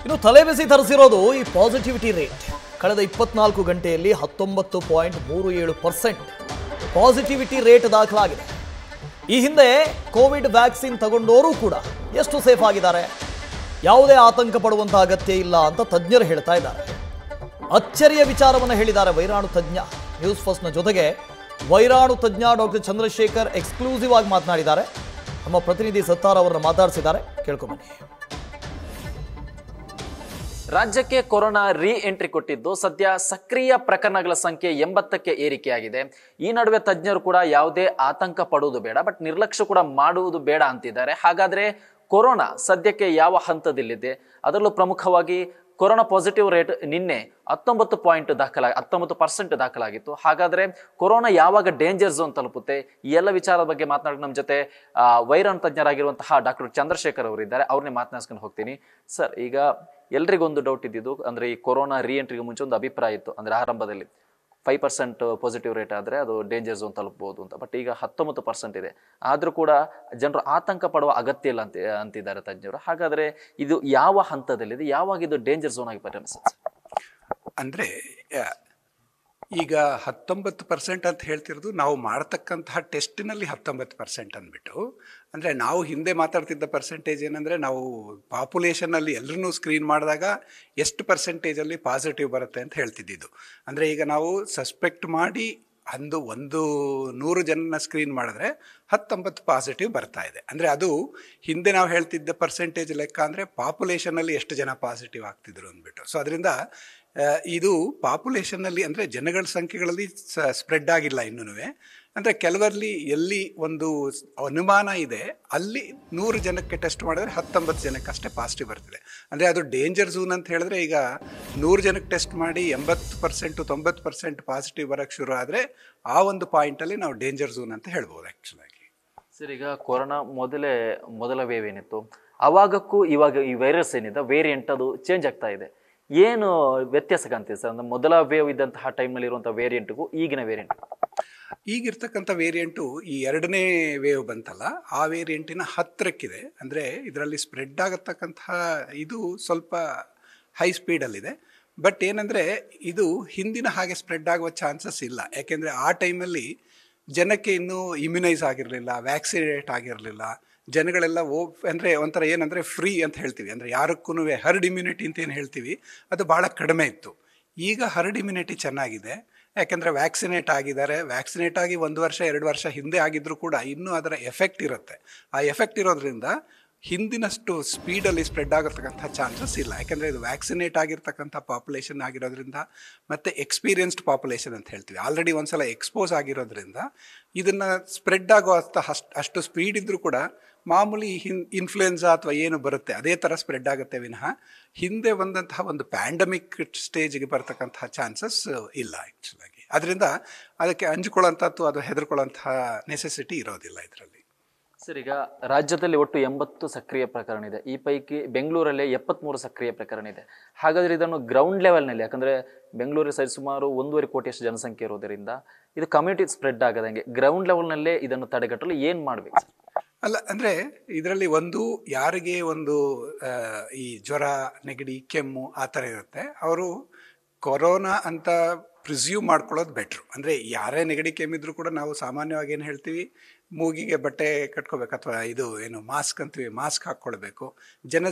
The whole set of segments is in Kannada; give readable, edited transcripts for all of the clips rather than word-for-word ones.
ಇನ್ನು ತಲೆಬಿಸಿ ತರಿಸಿರೋದು ಈ ಪಾಸಿಟಿವಿಟಿ ರೇಟ್. ಕಳೆದ 24 ಗಂಟೆಯಲ್ಲಿ 19.37% ಪಾಸಿಟಿವಿಟಿ ರೇಟ್ ದಾಖಲಾಗಿದೆ. ಈ ಹಿಂದೆ ಕೋವಿಡ್ ವ್ಯಾಕ್ಸಿನ್ ತಗೊಂಡವರು ಕೂಡ ಎಷ್ಟು ಸೇಫ್ ಆಗಿದ್ದಾರೆ, ಯಾವುದೇ ಆತಂಕ ಪಡುವಂತಹ ಅಗತ್ಯ ಇಲ್ಲ ಅಂತ ತಜ್ಞರು ಹೇಳ್ತಾ ಇದ್ದಾರೆ. ಅಚ್ಚರಿಯ ವಿಚಾರವನ್ನು ಹೇಳಿದ್ದಾರೆ ವೈರಾಣು ತಜ್ಞ. ನ್ಯೂಸ್ ಫಸ್ಟ್ನ ಜೊತೆಗೆ ವೈರಾಣು ತಜ್ಞ ಡಾಕ್ಟರ್ ಚಂದ್ರಶೇಖರ್ ಎಕ್ಸ್ಕ್ಲೂಸಿವ್ ಆಗಿ ಮಾತನಾಡಿದ್ದಾರೆ. ನಮ್ಮ ಪ್ರತಿನಿಧಿ ಸತ್ತಾರ್ ಅವರನ್ನು ಮಾತಾಡಿಸಿದ್ದಾರೆ, ಕೇಳ್ಕೊಂಬನ್ನಿ. ರಾಜ್ಯಕ್ಕೆ ಕೊರೋನಾ ರೀ ಎಂಟ್ರಿ ಕೊಟ್ಟಿದ್ದು ಸದ್ಯ ಸಕ್ರಿಯ ಪ್ರಕರಣಗಳ ಸಂಖ್ಯೆ 80ಕ್ಕೆ ಏರಿಕೆಯಾಗಿದೆ. ಈ ನಡುವೆ ತಜ್ಞರು ಕೂಡ ಯಾವುದೇ ಆತಂಕ ಪಡುವುದು ಬೇಡ, ಬಟ್ ನಿರ್ಲಕ್ಷ್ಯ ಕೂಡ ಮಾಡುವುದು ಬೇಡ ಅಂತಿದ್ದಾರೆ. ಹಾಗಾದ್ರೆ ಕೊರೋನಾ ಸದ್ಯಕ್ಕೆ ಯಾವ ಹಂತದಲ್ಲಿದೆ? ಅದರಲ್ಲೂ ಪ್ರಮುಖವಾಗಿ ಕೊರೋನಾ ಪಾಸಿಟಿವ್ ರೇಟ್ ನಿನ್ನೆ 19% ದಾಖಲಾಗಿತ್ತು. ಹಾಗಾದ್ರೆ ಕೊರೋನಾ ಯಾವಾಗ ಡೇಂಜರ್ ಝೋನ್ ತಲುಪುತ್ತೆ, ಈ ಎಲ್ಲ ವಿಚಾರದ ಬಗ್ಗೆ ಮಾತನಾಡಿ ನಮ್ಮ ಜೊತೆ ವೈರಾಣು ತಜ್ಞರಾಗಿರುವಂತಹ ಡಾಕ್ಟರ್ ಚಂದ್ರಶೇಖರ್ ಅವರು ಇದ್ದಾರೆ. ಅವ್ರನ್ನೇ ಮಾತನಾಡ್ಸ್ಕೊಂಡು ಹೋಗ್ತೀನಿ. ಸರ್, ಈಗ ಎಲ್ರಿಗೊಂದು ಡೌಟ್ ಇದ್ದಿದ್ದು, ಅಂದ್ರೆ ಈ ಕೊರೋನಾ ರೀ ಎಂಟ್ರಿಗೆ ಮುಂಚೆ ಒಂದು ಅಭಿಪ್ರಾಯ ಇತ್ತು, ಅಂದ್ರೆ ಆರಂಭದಲ್ಲಿ 5% ಪಾಸಿಟಿವ್ ರೇಟ್ ಆದರೆ ಅದು ಡೇಂಜರ್ ಝೋನ್ ತಲುಪಬಹುದು ಅಂತ. ಬಟ್ ಈಗ 19% ಇದೆ. ಆದರೂ ಕೂಡ ಜನರು ಆತಂಕ ಪಡುವ ಅಗತ್ಯ ಇಲ್ಲ ಅಂತಿದ್ದಾರೆ ತಜ್ಞರು. ಹಾಗಾದ್ರೆ ಇದು ಯಾವ ಹಂತದಲ್ಲಿದೆ, ಯಾವಾಗ ಇದು ಡೇಂಜರ್ ಝೋನ್ ಆಗಿ ಪರಿಣಮಿಸುತ್ತೆ? ಅಂದರೆ ಈಗ 19% ಅಂತ ಹೇಳ್ತಿರೋದು ನಾವು ಮಾಡ್ತಕ್ಕಂತಹ ಟೆಸ್ಟಿನಲ್ಲಿ 19% ಅಂದ್ಬಿಟ್ಟು, ಅಂದರೆ ನಾವು ಹಿಂದೆ ಮಾತಾಡ್ತಿದ್ದ ಪರ್ಸೆಂಟೇಜ್ ಏನಂದರೆ ನಾವು ಪಾಪ್ಯುಲೇಷನಲ್ಲಿ ಎಲ್ಲರೂ ಸ್ಕ್ರೀನ್ ಮಾಡಿದಾಗ ಎಷ್ಟು ಪರ್ಸೆಂಟೇಜಲ್ಲಿ ಪಾಸಿಟಿವ್ ಬರುತ್ತೆ ಅಂತ ಹೇಳ್ತಿದ್ದಿದ್ದು. ಅಂದರೆ ಈಗ ನಾವು ಸಸ್ಪೆಕ್ಟ್ ಮಾಡಿ ಒಂದು 100 ಜನನ ಸ್ಕ್ರೀನ್ ಮಾಡಿದ್ರೆ 19 ಪಾಸಿಟಿವ್ ಬರ್ತಾ ಇದೆ. ಅಂದರೆ ಅದು ಹಿಂದೆ ನಾವು ಹೇಳ್ತಿದ್ದ ಪರ್ಸೆಂಟೇಜ್ ಲೆಕ್ಕ ಅಂದರೆ ಪಾಪ್ಯುಲೇಷನಲ್ಲಿ ಎಷ್ಟು ಜನ ಪಾಸಿಟಿವ್ ಆಗ್ತಿದ್ರು ಅಂದ್ಬಿಟ್ಟು. ಸೊ ಅದರಿಂದ ಇದು ಪಾಪ್ಯುಲೇಷನ್ನಲ್ಲಿ ಅಂದರೆ ಜನಗಳ ಸಂಖ್ಯೆಗಳಲ್ಲಿ ಸ್ಪ್ರೆಡ್ ಆಗಿಲ್ಲ ಇನ್ನೂ. ಅಂದರೆ ಕೆಲವರಲ್ಲಿ ಎಲ್ಲಿ ಒಂದು ಅನುಮಾನ ಇದೆ ಅಲ್ಲಿ 100 ಜನಕ್ಕೆ ಟೆಸ್ಟ್ ಮಾಡಿದ್ರೆ 19 ಜನಕ್ಕೆ ಅಷ್ಟೇ ಪಾಸಿಟಿವ್ ಬರ್ತಿದೆ. ಅಂದರೆ ಅದು ಡೇಂಜರ್ ಝೋನ್ ಅಂತ ಹೇಳಿದ್ರೆ ಈಗ 100 ಜನಕ್ಕೆ ಟೆಸ್ಟ್ ಮಾಡಿ 80% 90% ಪಾಸಿಟಿವ್ ಬರೋಕ್ಕೆ ಶುರು ಆದರೆ ಆ ಒಂದು ಪಾಯಿಂಟಲ್ಲಿ ನಾವು ಡೇಂಜರ್ ಝೋನ್ ಅಂತ ಹೇಳ್ಬೋದು ಆ್ಯಕ್ಚುಲಾಗಿ. ಸರ್, ಈಗ ಕೊರೋನಾ ಮೊದಲ ವೇವ್ ಏನಿತ್ತು, ಅವಾಗಕ್ಕೂ ಇವಾಗ ಈ ವೈರಸ್ ಏನಿದೆ ವೇರಿಯಂಟ್ ಅದು ಚೇಂಜ್ ಆಗ್ತಾ ಇದೆ. ಏನು ವ್ಯತ್ಯಾಸ ಕಾಣ್ತಿದೆ ಸರ್? ಅಂದರೆ ಮೊದಲ ವೇವ್ ಇದ್ದಂತಹ ಟೈಮ್ನಲ್ಲಿ ಇರುವಂಥ ವೇರಿಯಂಟ್ಗೂ ಈಗಿನ ವೇರಿಯಂಟ್? ಈಗಿರ್ತಕ್ಕಂಥ ವೇರಿಯಂಟು ಈ 2ನೇ ವೇವ್ ಬಂತಲ್ಲ, ಆ ವೇರಿಯಂಟಿನ ಹತ್ತಿರಕ್ಕಿದೆ. ಅಂದರೆ ಇದರಲ್ಲಿ ಸ್ಪ್ರೆಡ್ ಆಗತಕ್ಕಂತಹ ಇದು ಸ್ವಲ್ಪ ಹೈ ಸ್ಪೀಡಲ್ಲಿದೆ. ಬಟ್ ಏನಂದರೆ ಇದು ಹಿಂದಿನ ಹಾಗೆ ಸ್ಪ್ರೆಡ್ ಆಗುವ ಚಾನ್ಸಸ್ ಇಲ್ಲ. ಯಾಕೆಂದರೆ ಆ ಟೈಮಲ್ಲಿ ಜನಕ್ಕೆ ಇನ್ನೂ ಇಮ್ಯುನೈಸ್ ಆಗಿರಲಿಲ್ಲ, ವ್ಯಾಕ್ಸಿನೇಟ್ ಆಗಿರಲಿಲ್ಲ. ಜನಗಳೆಲ್ಲ ಅಂದರೆ ಒಂಥರ ಏನಂದರೆ ಫ್ರೀ ಅಂತ ಹೇಳ್ತೀವಿ, ಅಂದರೆ ಯಾರಕ್ಕೂ ಹರ್ಡ್ ಇಮ್ಯುನಿಟಿ ಅಂತ ಏನು ಹೇಳ್ತೀವಿ ಅದು ಭಾಳ ಕಡಿಮೆ ಇತ್ತು. ಈಗ ಹರ್ಡ್ ಇಮ್ಯುನಿಟಿ ಚೆನ್ನಾಗಿದೆ, ಯಾಕೆಂದರೆ ವ್ಯಾಕ್ಸಿನೇಟ್ ಆಗಿದ್ದಾರೆ. ವ್ಯಾಕ್ಸಿನೇಟ್ ಆಗಿ 1 ವರ್ಷ 2 ವರ್ಷ ಹಿಂದೆ ಆಗಿದ್ದರೂ ಕೂಡ ಇನ್ನೂ ಅದರ ಎಫೆಕ್ಟ್ ಇರುತ್ತೆ. ಆ ಎಫೆಕ್ಟ್ ಇರೋದ್ರಿಂದ ಹಿಂದಿನಷ್ಟು ಸ್ಪೀಡಲ್ಲಿ ಸ್ಪ್ರೆಡ್ ಆಗಿರ್ತಕ್ಕಂಥ ಚಾನ್ಸಸ್ ಇಲ್ಲ. ಯಾಕೆಂದರೆ ಇದು ವ್ಯಾಕ್ಸಿನೇಟ್ ಆಗಿರ್ತಕ್ಕಂಥ ಪಾಪ್ಯುಲೇಷನ್ ಆಗಿರೋದ್ರಿಂದ ಮತ್ತು ಎಕ್ಸ್ಪೀರಿಯನ್ಸ್ಡ್ ಪಾಪ್ಯುಲೇಷನ್ ಅಂತ ಹೇಳ್ತೀವಿ, ಆಲ್ರೆಡಿ ಒಂದು ಸಲ ಎಕ್ಸ್ಪೋಸ್ ಆಗಿರೋದ್ರಿಂದ ಇದನ್ನು ಸ್ಪ್ರೆಡ್ ಆಗೋ ಅಷ್ಟು ಸ್ಪೀಡ್ ಇದ್ದರೂ ಕೂಡ ಮಾಮೂಲಿ ಇನ್ಫ್ಲುಯೆನ್ಸಾ ಅಥವಾ ಏನು ಬರುತ್ತೆ ಅದೇ ಥರ ಸ್ಪ್ರೆಡ್ ಆಗುತ್ತೆ ವಿನಃ ಹಿಂದೆ ಬಂದಂತಹ ಒಂದು ಪ್ಯಾಂಡಮಿಕ್ ಸ್ಟೇಜ್ಗೆ ಬರ್ತಕ್ಕಂತಹ ಚಾನ್ಸಸ್ ಇಲ್ಲ ಆ್ಯಕ್ಚುಲಾಗಿ. ಅದರಿಂದ ಅದಕ್ಕೆ ಅಂಜಿಕೊಳ್ಳೋಂಥದ್ದು ಅದು ಹೆದರ್ಕೊಳ್ಳೋಂತಹ ನೆಸೆಸಿಟಿ ಇರೋದಿಲ್ಲ ಇದರಲ್ಲಿ. ಸರ್, ಈಗ ರಾಜ್ಯದಲ್ಲಿ ಒಟ್ಟು 80 ಸಕ್ರಿಯ ಪ್ರಕರಣ ಇದೆ. ಈ ಪೈಕಿ ಬೆಂಗಳೂರಲ್ಲಿ 73 ಸಕ್ರಿಯ ಪ್ರಕರಣ ಇದೆ. ಹಾಗಾದರೆ ಇದನ್ನು ಗ್ರೌಂಡ್ ಲೆವೆಲ್ನಲ್ಲಿ, ಯಾಕಂದರೆ ಬೆಂಗಳೂರು ಸರಿ ಸುಮಾರು 1.5 ಕೋಟಿಯಷ್ಟು ಜನಸಂಖ್ಯೆ ಇರೋದರಿಂದ ಇದು ಕಮ್ಯುನಿಟಿ ಸ್ಪ್ರೆಡ್ ಆಗದಂಗೆ ಗ್ರೌಂಡ್ ಲೆವೆಲ್ನಲ್ಲೇ ಇದನ್ನು ತಡೆಗಟ್ಟಲು ಏನು ಮಾಡಬೇಕು ಸರ್? ಅಲ್ಲ, ಅಂದರೆ ಇದರಲ್ಲಿ ಒಂದು ಯಾರಿಗೆ ಒಂದು ಈ ಜ್ವರ, ನೆಗಡಿ, ಕೆಮ್ಮು ಆ ಥರ ಇರುತ್ತೆ, ಅವರು ಕೊರೋನಾ ಅಂತ ಪ್ರಿಸ್ಯೂಮ್ ಮಾಡ್ಕೊಳ್ಳೋದು ಬೆಟ್ರು. ಅಂದರೆ ಯಾರೇ ನೆಗಡಿ ಕೆಮ್ಮಿದ್ರು ಕೂಡ ನಾವು ಸಾಮಾನ್ಯವಾಗಿ ಏನು ಹೇಳ್ತೀವಿ, ಮೂಗಿಗೆ ಬಟ್ಟೆ ಕಟ್ಕೋಬೇಕು ಅಥವಾ ಇದು ಏನು ಮಾಸ್ಕ್ ಅಂತೀವಿ, ಮಾಸ್ಕ್ ಹಾಕ್ಕೊಳ್ಬೇಕು.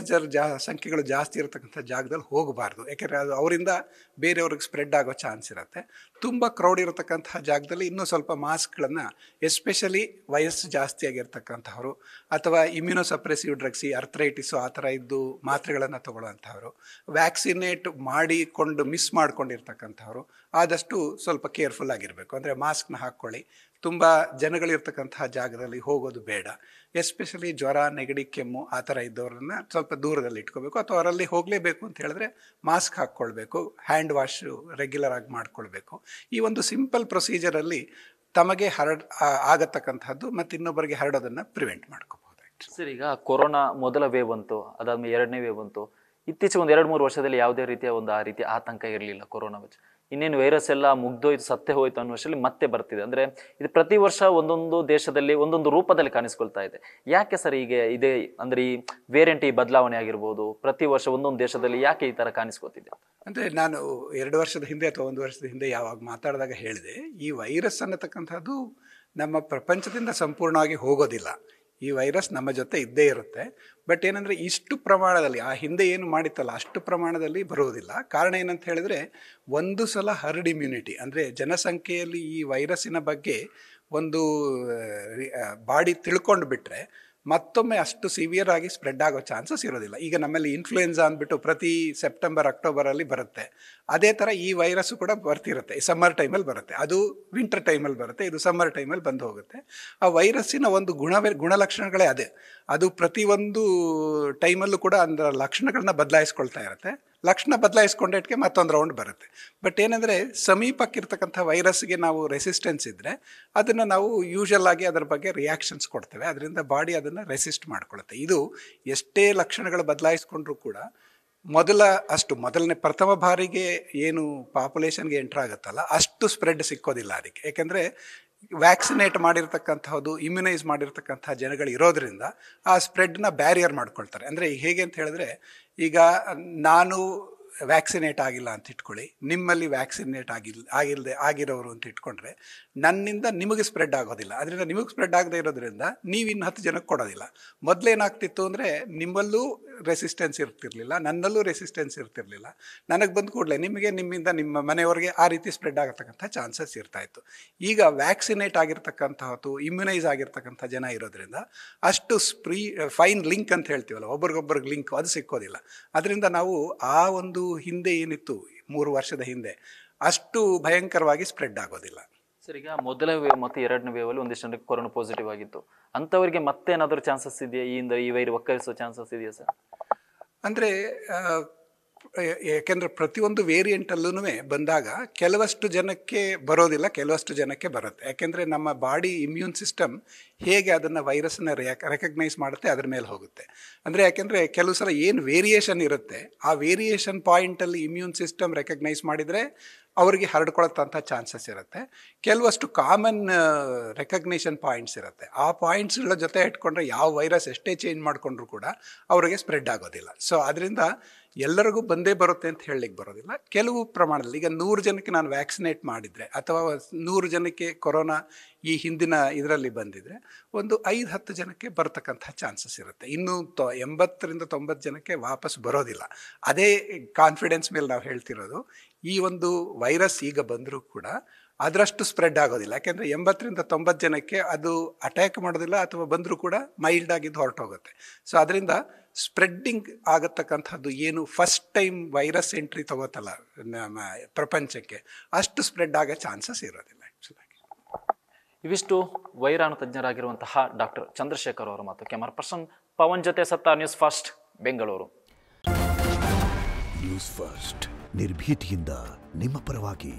ಸಂಖ್ಯೆಗಳು ಜಾಸ್ತಿ ಇರತಕ್ಕಂಥ ಜಾಗದಲ್ಲಿ ಹೋಗಬಾರ್ದು, ಯಾಕೆಂದರೆ ಅದು ಅವರಿಂದ ಬೇರೆಯವ್ರಿಗೆ ಸ್ಪ್ರೆಡ್ ಆಗೋ ಚಾನ್ಸ್ ಇರುತ್ತೆ. ತುಂಬ ಕ್ರೌಡ್ ಇರತಕ್ಕಂತಹ ಜಾಗದಲ್ಲಿ ಇನ್ನೂ ಸ್ವಲ್ಪ ಮಾಸ್ಕ್ಗಳನ್ನು, ಎಸ್ಪೆಷಲಿ ವಯಸ್ಸು ಜಾಸ್ತಿ ಆಗಿರ್ತಕ್ಕಂಥವ್ರು ಅಥವಾ ಇಮ್ಯುನೋಸಪ್ರೆಸಿವ್ ಡ್ರಗ್ಸ್, ಅರ್ಥರೈಟಿಸು ಆ ಥರ ಇದ್ದು ಮಾತ್ರೆಗಳನ್ನು ತಗೊಳ್ಳೋಂಥವ್ರು, ವ್ಯಾಕ್ಸಿನೇಟ್ ಮಾಡಿಕೊಂಡು ಮಿಸ್ ಮಾಡ್ಕೊಂಡಿರ್ತಕ್ಕಂಥವ್ರು ಆದಷ್ಟು ಸ್ವಲ್ಪ ಕೇರ್ಫುಲ್ ಆಗಿರಬೇಕು. ಅಂದರೆ ಮಾಸ್ಕ್ನ ಹಾಕ್ಕೊಳ್ಳಿ, ತುಂಬ ಜನಗಳಿರ್ತಕ್ಕಂತಹ ಜಾಗದಲ್ಲಿ ಹೋಗೋದು ಬೇಡ. ಎಸ್ಪೆಷಲಿ ಜ್ವರ, ನೆಗಡಿ, ಕೆಮ್ಮು ಆ ಥರ ಇದ್ದವ್ರನ್ನ ಸ್ವಲ್ಪ ದೂರದಲ್ಲಿ ಇಟ್ಕೋಬೇಕು. ಅಥವಾ ಅವರಲ್ಲಿ ಹೋಗಲೇಬೇಕು ಅಂತ ಹೇಳಿದ್ರೆ ಮಾಸ್ಕ್ ಹಾಕ್ಕೊಳ್ಬೇಕು, ಹ್ಯಾಂಡ್ ವಾಶು ರೆಗ್ಯುಲರ್ ಆಗಿ ಮಾಡ್ಕೊಳ್ಬೇಕು. ಈ ಒಂದು ಸಿಂಪಲ್ ಪ್ರೊಸೀಜರಲ್ಲಿ ತಮಗೆ ಆಗತಕ್ಕಂಥದ್ದು ಮತ್ತು ಇನ್ನೊಬ್ಬರಿಗೆ ಹರಡೋದನ್ನು ಪ್ರಿವೆಂಟ್ ಮಾಡ್ಕೋಬಹುದು. ಸರ್, ಈಗ ಕೊರೋನಾ ಮೊದಲ ವೇವ್ ಬಂತು, ಅದಾದ್ಮೇಲೆ 2ನೇ ವೇವ್ ಬಂತು. ಇತ್ತೀಚೆಗೆ ಒಂದು 2-3 ವರ್ಷದಲ್ಲಿ ಯಾವುದೇ ರೀತಿಯ ಒಂದು ಆ ರೀತಿಯ ಆತಂಕ ಇರಲಿಲ್ಲ ಕೊರೋನಾ ವೈರಸ್. ಇನ್ನೇನು ವೈರಸ್ ಎಲ್ಲ ಮುಗ್ದೋಯ್ತು, ಸತ್ತೇ ಹೋಯ್ತು ಅನ್ನುವಷ್ಟರಲ್ಲಿ ಮತ್ತೆ ಬರ್ತಿದೆ. ಅಂದ್ರೆ ಇದು ಪ್ರತಿ ವರ್ಷ ಒಂದೊಂದು ದೇಶದಲ್ಲಿ ಒಂದೊಂದು ರೂಪದಲ್ಲಿ ಕಾಣಿಸ್ಕೊಳ್ತಾ ಇದೆ. ಯಾಕೆ ಸರ್ ಹೀಗೆ ಇದೆ? ಅಂದ್ರೆ ಈ ವೇರಿಯಂಟ್ ಈ ಬದಲಾವಣೆ ಆಗಿರ್ಬೋದು, ಪ್ರತಿ ವರ್ಷ ಒಂದೊಂದು ದೇಶದಲ್ಲಿ ಯಾಕೆ ಈ ತರ ಕಾಣಿಸ್ಕೊತಿದೆ? ಅಂದರೆ ನಾನು 2 ವರ್ಷದ ಹಿಂದೆ ಅಥವಾ 1 ವರ್ಷದ ಹಿಂದೆ ಯಾವಾಗ ಮಾತಾಡಿದಾಗ ಹೇಳಿದೆ, ಈ ವೈರಸ್ ಅನ್ನತಕ್ಕಂಥದ್ದು ನಮ್ಮ ಪ್ರಪಂಚದಿಂದ ಸಂಪೂರ್ಣವಾಗಿ ಹೋಗೋದಿಲ್ಲ. ಈ ವೈರಸ್ ನಮ್ಮ ಜೊತೆ ಇದ್ದೇ ಇರುತ್ತೆ. ಬಟ್ ಏನಂದರೆ ಇಷ್ಟು ಪ್ರಮಾಣದಲ್ಲಿ, ಆ ಹಿಂದೆ ಏನು ಮಾಡಿತ್ತಲ್ಲ ಅಷ್ಟು ಪ್ರಮಾಣದಲ್ಲಿ ಬರುವುದಿಲ್ಲ. ಕಾರಣ ಏನಂತ ಹೇಳಿದರೆ, ಒಂದು ಸಲ ಹರ್ಡ್ ಇಮ್ಯುನಿಟಿ ಅಂದರೆ ಜನಸಂಖ್ಯೆಯಲ್ಲಿ ಈ ವೈರಸ್ಸಿನ ಬಗ್ಗೆ ಒಂದು ಬಾಡಿ ತಿಳ್ಕೊಂಡು ಬಿಟ್ಟರೆ ಮತ್ತೊಮ್ಮೆ ಅಷ್ಟು ಸಿವಿಯರ್ ಆಗಿ ಸ್ಪ್ರೆಡ್ ಆಗೋ ಚಾನ್ಸಸ್ ಇರೋದಿಲ್ಲ. ಈಗ ನಮ್ಮಲ್ಲಿ ಇನ್ಫ್ಲೂಯೆನ್ಸಾ ಅಂದ್ಬಿಟ್ಟು ಪ್ರತಿ ಸೆಪ್ಟೆಂಬರ್ ಅಕ್ಟೋಬರಲ್ಲಿ ಬರುತ್ತೆ. ಅದೇ ಥರ ಈ ವೈರಸ್ಸು ಕೂಡ ಬರ್ತಿರುತ್ತೆ. ಸಮ್ಮರ್ ಟೈಮಲ್ಲಿ ಬರುತ್ತೆ, ಅದು ವಿಂಟರ್ ಟೈಮಲ್ಲಿ ಬರುತ್ತೆ, ಇದು ಸಮ್ಮರ್ ಟೈಮಲ್ಲಿ ಬಂದು ಹೋಗುತ್ತೆ. ಆ ವೈರಸ್ಸಿನ ಒಂದು ಗುಣಲಕ್ಷಣಗಳೇ ಅದೇ. ಅದು ಪ್ರತಿಯೊಂದು ಟೈಮಲ್ಲೂ ಕೂಡ ಅದರ ಲಕ್ಷಣಗಳನ್ನ ಬದಲಾಯಿಸ್ಕೊಳ್ತಾ ಇರುತ್ತೆ. ಲಕ್ಷಣ ಬದಲಾಯಿಸ್ಕೊಂಡೇಟ್ಗೆ ಮತ್ತೊಂದು ರೌಂಡ್ ಬರುತ್ತೆ. ಬಟ್ ಏನಂದರೆ ಸಮೀಪಕ್ಕಿರ್ತಕ್ಕಂಥ ವೈರಸ್ಗೆ ನಾವು ರೆಸಿಸ್ಟೆನ್ಸ್ ಇದ್ದರೆ ಅದನ್ನು ನಾವು ಯೂಶಲ್ ಆಗಿ ಅದರ ಬಗ್ಗೆ ರಿಯಾಕ್ಷನ್ಸ್ ಕೊಡ್ತೇವೆ. ಅದರಿಂದ ಬಾಡಿ ಅದನ್ನು ರೆಸಿಸ್ಟ್ ಮಾಡ್ಕೊಳುತ್ತೆ. ಇದು ಎಷ್ಟೇ ಲಕ್ಷಣಗಳು ಬದಲಾಯಿಸ್ಕೊಂಡ್ರೂ ಕೂಡ ಮೊದಲನೇ ಪ್ರಥಮ ಬಾರಿಗೆ ಏನು ಪಾಪ್ಯುಲೇಷನ್ಗೆ ಎಂಟ್ರ್ ಆಗುತ್ತಲ್ಲ ಅಷ್ಟು ಸ್ಪ್ರೆಡ್ ಸಿಕ್ಕೋದಿಲ್ಲ ಅದಕ್ಕೆ. ಯಾಕೆಂದರೆ ವ್ಯಾಕ್ಸಿನೇಟ್ ಮಾಡಿರ್ತಕ್ಕಂಥದ್ದು, ಇಮ್ಯುನೈಸ್ ಮಾಡಿರ್ತಕ್ಕಂಥ ಜನಗಳು ಇರೋದರಿಂದ ಆ ಸ್ಪ್ರೆಡ್ನ ಬ್ಯಾರಿಯರ್ ಮಾಡ್ಕೊಳ್ತಾರೆ. ಅಂದರೆ ಹೇಗೆ ಅಂತ ಹೇಳಿದ್ರೆ, ಈಗ ನಾನು ವ್ಯಾಕ್ಸಿನೇಟ್ ಆಗಿಲ್ಲ ಅಂತ ಇಟ್ಕೊಳ್ಳಿ, ನಿಮ್ಮಲ್ಲಿ ವ್ಯಾಕ್ಸಿನೇಟ್ ಆಗಿರೋರು ಅಂತ ಇಟ್ಕೊಂಡ್ರೆ ನನ್ನಿಂದ ನಿಮಗೆ ಸ್ಪ್ರೆಡ್ ಆಗೋದಿಲ್ಲ. ಅದರಿಂದ ನಿಮಗೆ ಸ್ಪ್ರೆಡ್ ಆಗದೆ ಇರೋದ್ರಿಂದ ನೀವು ಇನ್ನು 10 ಜನಕ್ಕೆ ಕೊಡೋದಿಲ್ಲ. ಮೊದಲೇನಾಗ್ತಿತ್ತು ಅಂದರೆ ನಿಮ್ಮಲ್ಲೂ ರೆಸಿಸ್ಟೆನ್ಸ್ ಇರ್ತಿರ್ಲಿಲ್ಲ, ನನ್ನಲ್ಲೂ ರೆಸಿಸ್ಟೆನ್ಸ್ ಇರ್ತಿರ್ಲಿಲ್ಲ. ನನಗೆ ಬಂದ ಕೂಡಲೇ ನಿಮ್ಮಿಂದ ನಿಮ್ಮ ಮನೆಯವರಿಗೆ ಆ ರೀತಿ ಸ್ಪ್ರೆಡ್ ಆಗತಕ್ಕಂಥ ಚಾನ್ಸಸ್ ಇರ್ತಾಯಿತ್ತು. ಈಗ ವ್ಯಾಕ್ಸಿನೇಟ್ ಆಗಿರ್ತಕ್ಕಂಥದ್ದು, ಇಮ್ಯುನೈಸ್ ಆಗಿರ್ತಕ್ಕಂಥ ಜನ ಇರೋದ್ರಿಂದ ಅಷ್ಟು ಫೈನ್ ಲಿಂಕ್ ಅಂತ ಹೇಳ್ತೀವಲ್ಲ, ಒಬ್ರಿಗೊಬ್ರಿಗೆ ಲಿಂಕ್, ಅದು ಸಿಕ್ಕೋದಿಲ್ಲ. ಅದರಿಂದ ನಾವು ಆ ಒಂದು ಹಿಂದೆ ಏನಿತ್ತು 3 ವರ್ಷದ ಹಿಂದೆ ಅಷ್ಟು ಭಯಂಕರವಾಗಿ ಸ್ಪ್ರೆಡ್ ಆಗೋದಿಲ್ಲ. ಸರ್, ಈಗ ಮೊದಲ ವೇವ್ ಮತ್ತು 2ನೇ ವೇವ್ ಅಲ್ಲಿ ಒಂದಿಷ್ಟು ಜನಕ್ಕೆ ಕೊರೋನಾ ಪಾಸಿಟಿವ್ ಆಗಿತ್ತು. ಅಂಥವರಿಗೆ ಮತ್ತೆ ಏನಾದರೂ ಚಾನ್ಸಸ್ ಇದೆಯಾ? ಈ ವೈರಸ್ ಒಕ್ಕರಿಸೋ ಚಾನ್ಸಸ್ ಇದೆಯಾ ಸರ್? ಅಂದರೆ ಯಾಕೆಂದರೆ ಪ್ರತಿಯೊಂದು ವೇರಿಯಂಟಲ್ಲೂ ಬಂದಾಗ ಕೆಲವಷ್ಟು ಜನಕ್ಕೆ ಬರೋದಿಲ್ಲ, ಕೆಲವಷ್ಟು ಜನಕ್ಕೆ ಬರುತ್ತೆ. ಯಾಕೆಂದರೆ ನಮ್ಮ ಬಾಡಿ ಇಮ್ಯೂನ್ ಸಿಸ್ಟಮ್ ಹೇಗೆ ಅದನ್ನು ವೈರಸ್ಸನ್ನು ರೆಕಗ್ನೈಸ್ ಮಾಡುತ್ತೆ ಅದ್ರ ಮೇಲೆ ಹೋಗುತ್ತೆ. ಅಂದರೆ ಯಾಕೆಂದರೆ ಕೆಲವು ಸಲ ಏನು ವೇರಿಯೇಷನ್ ಇರುತ್ತೆ ಆ ವೇರಿಯೇಷನ್ ಪಾಯಿಂಟಲ್ಲಿ ಇಮ್ಯೂನ್ ಸಿಸ್ಟಮ್ ರೆಕಗ್ನೈಸ್ ಮಾಡಿದರೆ ಅವರಿಗೆ ಹರಡ್ಕೊಳ್ಳೋಂಥ ಚಾನ್ಸಸ್ ಇರುತ್ತೆ. ಕೆಲವಷ್ಟು ಕಾಮನ್ ರೆಕಗ್ನೇಷನ್ ಪಾಯಿಂಟ್ಸ್ ಇರುತ್ತೆ. ಆ ಪಾಯಿಂಟ್ಸ್ಗಳ ಜೊತೆ ಇಟ್ಕೊಂಡ್ರೆ ಯಾವ ವೈರಸ್ ಎಷ್ಟೇ ಚೇಂಜ್ ಮಾಡಿಕೊಂಡ್ರೂ ಕೂಡ ಅವರಿಗೆ ಸ್ಪ್ರೆಡ್ ಆಗೋದಿಲ್ಲ. ಸೊ ಅದರಿಂದ ಎಲ್ಲರಿಗೂ ಬಂದೇ ಬರುತ್ತೆ ಅಂತ ಹೇಳಲಿಕ್ಕೆ ಬರೋದಿಲ್ಲ. ಕೆಲವು ಪ್ರಮಾಣದಲ್ಲಿ, ಈಗ 100 ಜನಕ್ಕೆ ನಾನು ವ್ಯಾಕ್ಸಿನೇಟ್ ಮಾಡಿದರೆ ಅಥವಾ 100 ಜನಕ್ಕೆ ಕೊರೋನಾ ಈ ಹಿಂದಿನ ಇದರಲ್ಲಿ ಬಂದಿದ್ರೆ ಒಂದು 5-10 ಜನಕ್ಕೆ ಬರ್ತಕ್ಕಂಥ ಚಾನ್ಸಸ್ ಇರುತ್ತೆ. ಇನ್ನು 80-90 ಜನಕ್ಕೆ ವಾಪಸ್ ಬರೋದಿಲ್ಲ. ಅದೇ ಕಾನ್ಫಿಡೆನ್ಸ್ ಮೇಲೆ ನಾವು ಹೇಳ್ತಿರೋದು, ಈ ಒಂದು ವೈರಸ್ ಈಗ ಬಂದರೂ ಕೂಡ ಅದರಷ್ಟು ಸ್ಪ್ರೆಡ್ ಆಗೋದಿಲ್ಲ. ಯಾಕೆಂದರೆ 80-90 ಜನಕ್ಕೆ ಅದು ಅಟ್ಯಾಕ್ ಮಾಡೋದಿಲ್ಲ, ಅಥವಾ ಬಂದರೂ ಕೂಡ ಮೈಲ್ಡ್ ಆಗಿದ್ದು ಹೊರಟೋಗುತ್ತೆ. ಸೊ ಅದರಿಂದ ಸ್ಪ್ರೆಡ್ಡಿಂಗ್ ಆಗತಕ್ಕಂಥದ್ದು ಏನು ಫಸ್ಟ್ ಟೈಮ್ ವೈರಸ್ ಎಂಟ್ರಿ ತಗೋತಲ್ಲ ನಮ್ಮ ಪ್ರಪಂಚಕ್ಕೆ, ಅಷ್ಟು ಸ್ಪ್ರೆಡ್ ಆಗೋ ಚಾನ್ಸಸ್ ಇರೋದಿಲ್ಲ ಆ್ಯಕ್ಚುಲಾಗಿ. ಇವಿಷ್ಟು ವೈರಾಣು ತಜ್ಞರಾಗಿರುವಂತಹ ಡಾಕ್ಟರ್ ಚಂದ್ರಶೇಖರ್ ಅವರ ಮಾತು. ಕ್ಯಾಮರಾ ಪರ್ಸನ್ ಪವನ್ ಜೊತೆ ಸತ್ತ, news first Bengaluru. News first ನಿರ್ಭೀತಿಯಿಂದ ನಿಮ್ಮ ಪರವಾಗಿ.